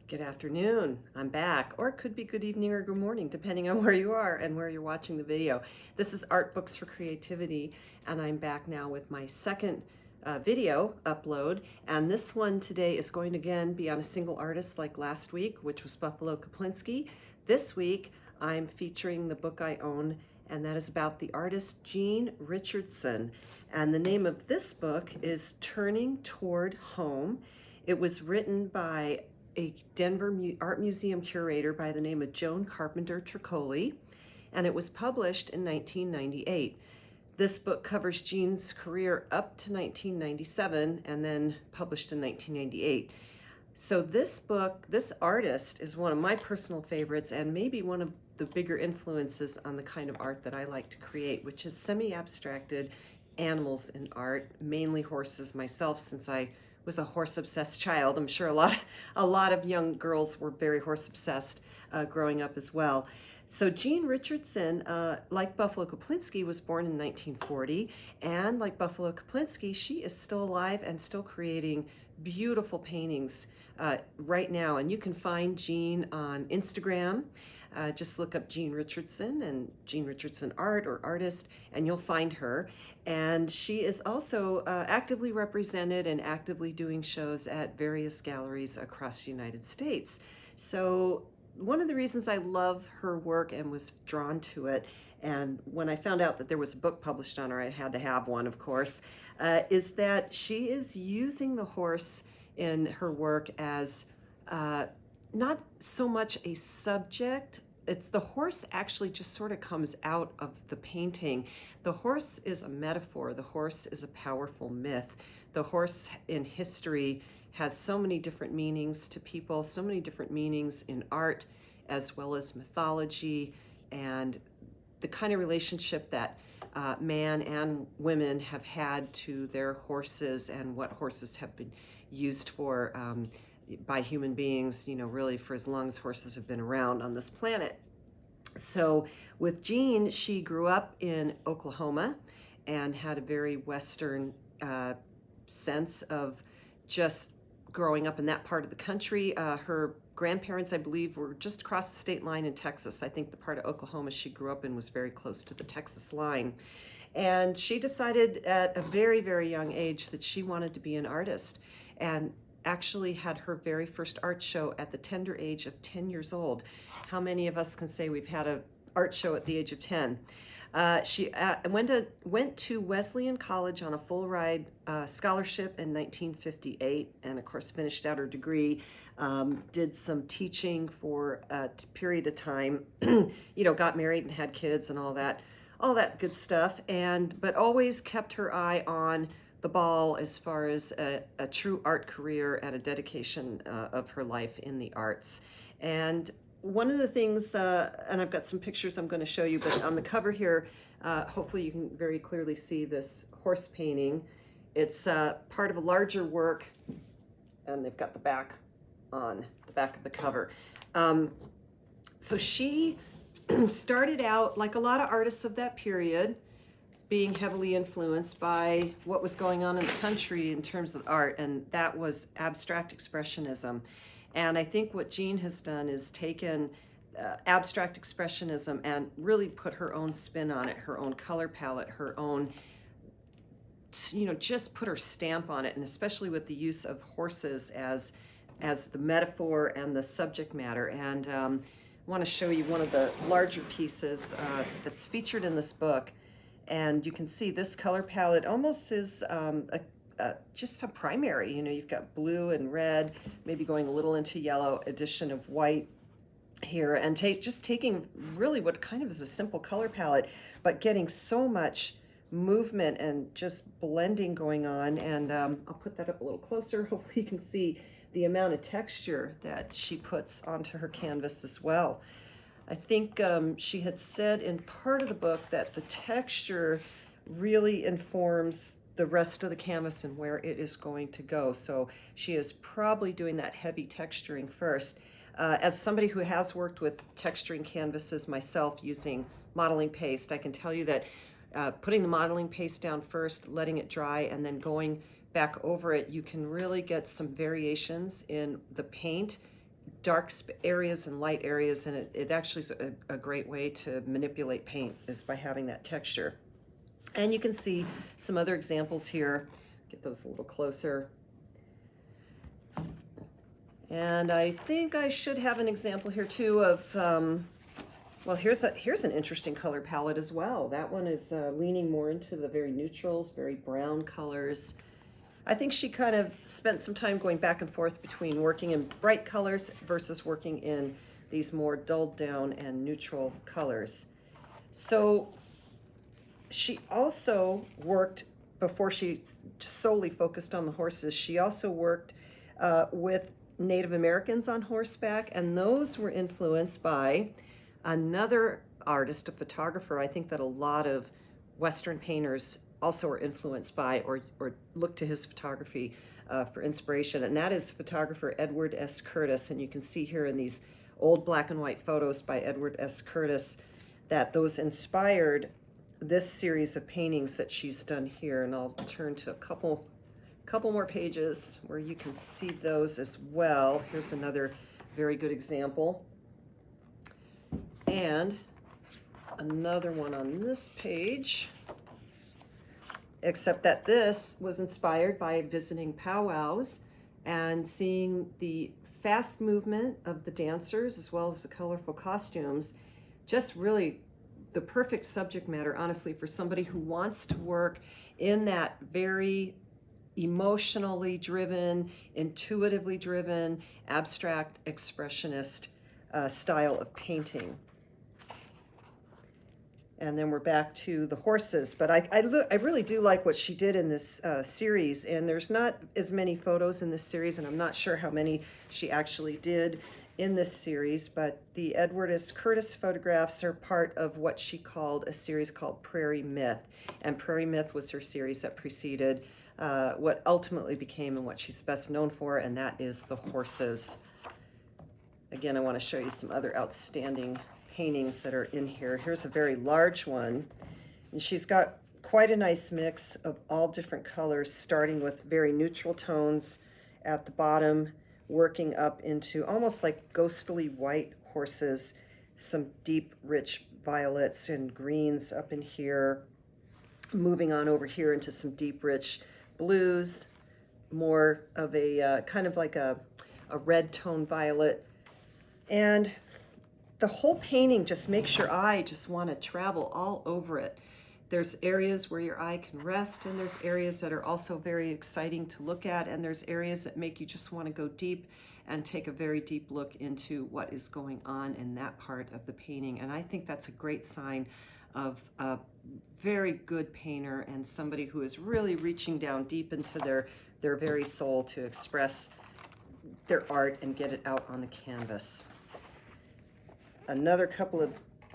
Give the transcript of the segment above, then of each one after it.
Good afternoon. I'm back, or it could be good evening or good morning, depending on where you are and where you're watching the video. This is Art Books for Creativity, and I'm back now with my second video upload. And this one today is going to again be on a single artist like last week, which was Buffalo Kaplinski. This week, I'm featuring the book I own, and that is about the artist Jean Richardson. And the name of this book is Turning Toward Home. It was written by a Denver Art Museum curator by the name of Joan Carpenter Tricoli, and it was published in 1998. This book covers Jean's career up to 1997 and then published in 1998. So this book, this artist is one of my personal favorites and maybe one of the bigger influences on the kind of art that I like to create, which is semi-abstracted animals in art, mainly horses myself, since I was a horse-obsessed child. I'm sure a lot of young girls were very horse-obsessed growing up as well. So Jean Richardson, like Buffalo Kaplinski, was born in 1940, and like Buffalo Kaplinski, she is still alive and still creating beautiful paintings right now. And you can find Jean on Instagram. Just look up Jean Richardson and Jean Richardson Art or Artist, and you'll find her. And she is also actively represented and actively doing shows at various galleries across the United States. So one of the reasons I love her work and was drawn to it, and when I found out that there was a book published on her, I had to have one, of course, is that she is using the horse in her work as not so much a subject. It's the horse actually just sort of comes out of the painting. The horse is a metaphor. The horse is a powerful myth. The horse in history has so many different meanings to people, so many different meanings in art, as well as mythology, and the kind of relationship that man and women have had to their horses and what horses have been used for by human beings, really for as long as horses have been around on this planet. So with Jean, she grew up in Oklahoma and had a very Western sense of just growing up in that part of the country. Her grandparents, I believe, were just across the state line in Texas. I think the part of Oklahoma she grew up in was very close to the Texas line. And she decided at a very, very young age that she wanted to be an artist, and actually had her very first art show at the tender age of 10 years old. How many of us can say we've had an art show at the age of 10? She went to Wesleyan College on a full ride scholarship in 1958, and of course finished out her degree. Did some teaching for a period of time, got married and had kids and all that good stuff, but always kept her eye on the ball as far as a true art career and a dedication of her life in the arts. And one of the things, and I've got some pictures I'm going to show you, but on the cover here, hopefully you can very clearly see this horse painting. It's part of a larger work, and they've got the back on the back of the cover. So she started out, like a lot of artists of that period, being heavily influenced by what was going on in the country in terms of art, and that was abstract expressionism. And I think what Jean has done is taken abstract expressionism and really put her own spin on it, her own color palette, her own, just put her stamp on it, and especially with the use of horses as the metaphor and the subject matter. And I want to show you one of the larger pieces that's featured in this book. And you can see this color palette almost is just a primary. You've got blue and red, maybe going a little into yellow, addition of white here, and just taking really what kind of is a simple color palette, but getting so much movement and just blending going on. And I'll put that up a little closer. Hopefully you can see the amount of texture that she puts onto her canvas as well. I think she had said in part of the book that the texture really informs the rest of the canvas and where it is going to go. So she is probably doing that heavy texturing first. As somebody who has worked with texturing canvases myself using modeling paste, I can tell you that putting the modeling paste down first, letting it dry, and then going back over it, you can really get some variations in the paint dark areas and light areas, and it actually is a great way to manipulate paint, is by having that texture. And you can see some other examples here. Get those a little closer. And I think I should have an example here too of, well, here's an interesting color palette as well. That one is leaning more into the very neutrals, very brown colors. I think she kind of spent some time going back and forth between working in bright colors versus working in these more dulled down and neutral colors. So she also worked, before she solely focused on the horses, she also worked with Native Americans on horseback, and those were influenced by another artist, a photographer. I think that a lot of Western painters also are influenced by or look to his photography for inspiration, and that is photographer Edward S. Curtis. And you can see here in these old black and white photos by Edward S. Curtis that those inspired this series of paintings that she's done here. And I'll turn to a couple more pages where you can see those as well. Here's another very good example. And another one on this page, except that this was inspired by visiting powwows and seeing the fast movement of the dancers as well as the colorful costumes. Just really the perfect subject matter, honestly, for somebody who wants to work in that very emotionally driven, intuitively driven, abstract expressionist style of painting. And then we're back to the horses. But I really do like what she did in this series. And there's not as many photos in this series, and I'm not sure how many she actually did in this series. But the Edward S. Curtis photographs are part of what she called a series called Prairie Myth. And Prairie Myth was her series that preceded what ultimately became and what she's best known for, and that is the horses. Again, I want to show you some other outstanding paintings that are in here. Here's a very large one, and she's got quite a nice mix of all different colors, starting with very neutral tones at the bottom, working up into almost like ghostly white horses, some deep, rich violets and greens up in here, moving on over here into some deep, rich blues, more of a kind of like a red tone violet. And the whole painting just makes your eye just want to travel all over it. There's areas where your eye can rest, and there's areas that are also very exciting to look at, and there's areas that make you just want to go deep and take a very deep look into what is going on in that part of the painting. And I think that's a great sign of a very good painter and somebody who is really reaching down deep into their very soul to express their art and get it out on the canvas. Another couple of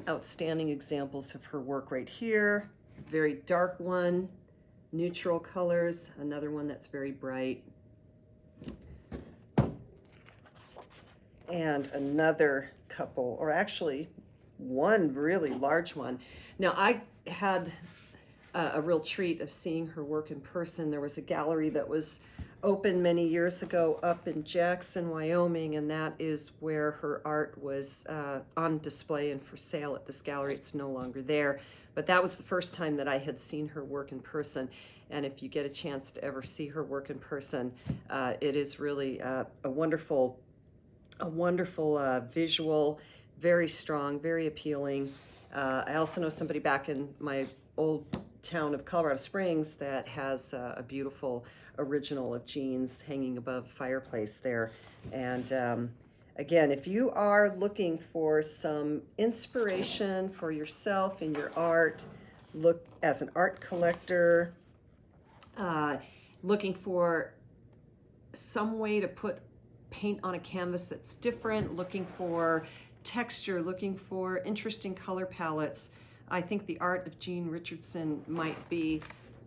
outstanding examples of her work right here. Very dark one, neutral colors, another one that's very bright. And another couple, or actually one really large one. Now, I had a real treat of seeing her work in person. There was a gallery that was open many years ago up in Jackson, Wyoming, and that is where her art was on display and for sale at this gallery. It's no longer there, but that was the first time that I had seen her work in person. And if you get a chance to ever see her work in person, it is really a wonderful visual, very strong, very appealing. I also know somebody back in my old town of Colorado Springs that has a beautiful original of Jean's hanging above the fireplace there. And again, if you are looking for some inspiration for yourself in your art, look as an art collector, looking for some way to put paint on a canvas that's different, looking for texture, looking for interesting color palettes, I think the Art of Jean Richardson might be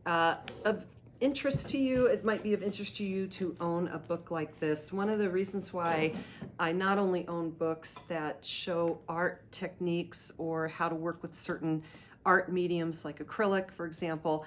of interest to you. It might be of interest to you to own a book like this. One of the reasons why I not only own books that show art techniques or how to work with certain art mediums like acrylic, for example,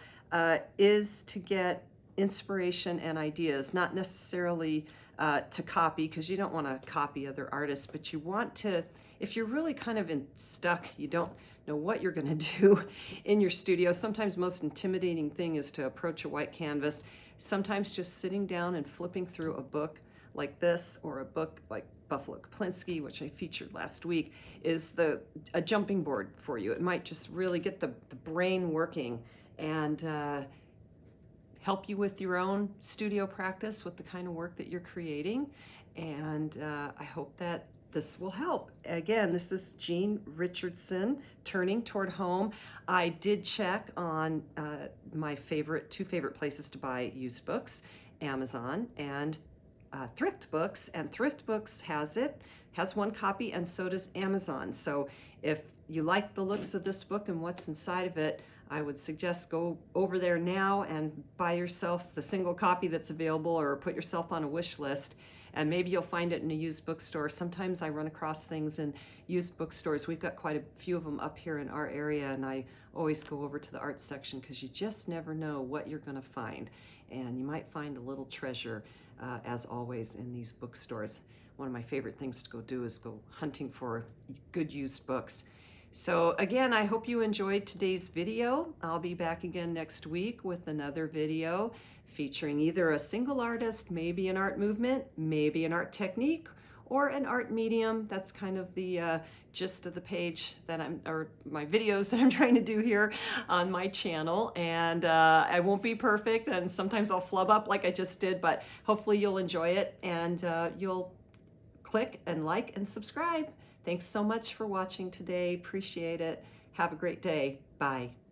is to get inspiration and ideas, not necessarily to copy, because you don't want to copy other artists, but you want to, if you're really kind of stuck, you don't know what you're going to do in your studio. Sometimes most intimidating thing is to approach a white canvas. Sometimes just sitting down and flipping through a book like this, or a book like Buffalo Kaplinski, which I featured last week, is a jumping board for you. It might just really get the brain working and help you with your own studio practice with the kind of work that you're creating. And I hope that this will help. Again, this is Jean Richardson, Turning Toward Home. I did check on my two favorite places to buy used books, Amazon and Thrift Books. And Thrift Books has one copy, and so does Amazon. So if you like the looks of this book and what's inside of it, I would suggest go over there now and buy yourself the single copy that's available, or put yourself on a wish list, and maybe you'll find it in a used bookstore. Sometimes I run across things in used bookstores. We've got quite a few of them up here in our area, and I always go over to the art section because you just never know what you're going to find. And you might find a little treasure, as always, in these bookstores. One of my favorite things to go do is go hunting for good used books. So again, I hope you enjoyed today's video. I'll be back again next week with another video featuring either a single artist, maybe an art movement, maybe an art technique, or an art medium. That's kind of the gist of the page or my videos that I'm trying to do here on my channel. And I won't be perfect, and sometimes I'll flub up like I just did, but hopefully you'll enjoy it, and you'll click and like and subscribe. Thanks so much for watching today. Appreciate it. Have a great day. Bye.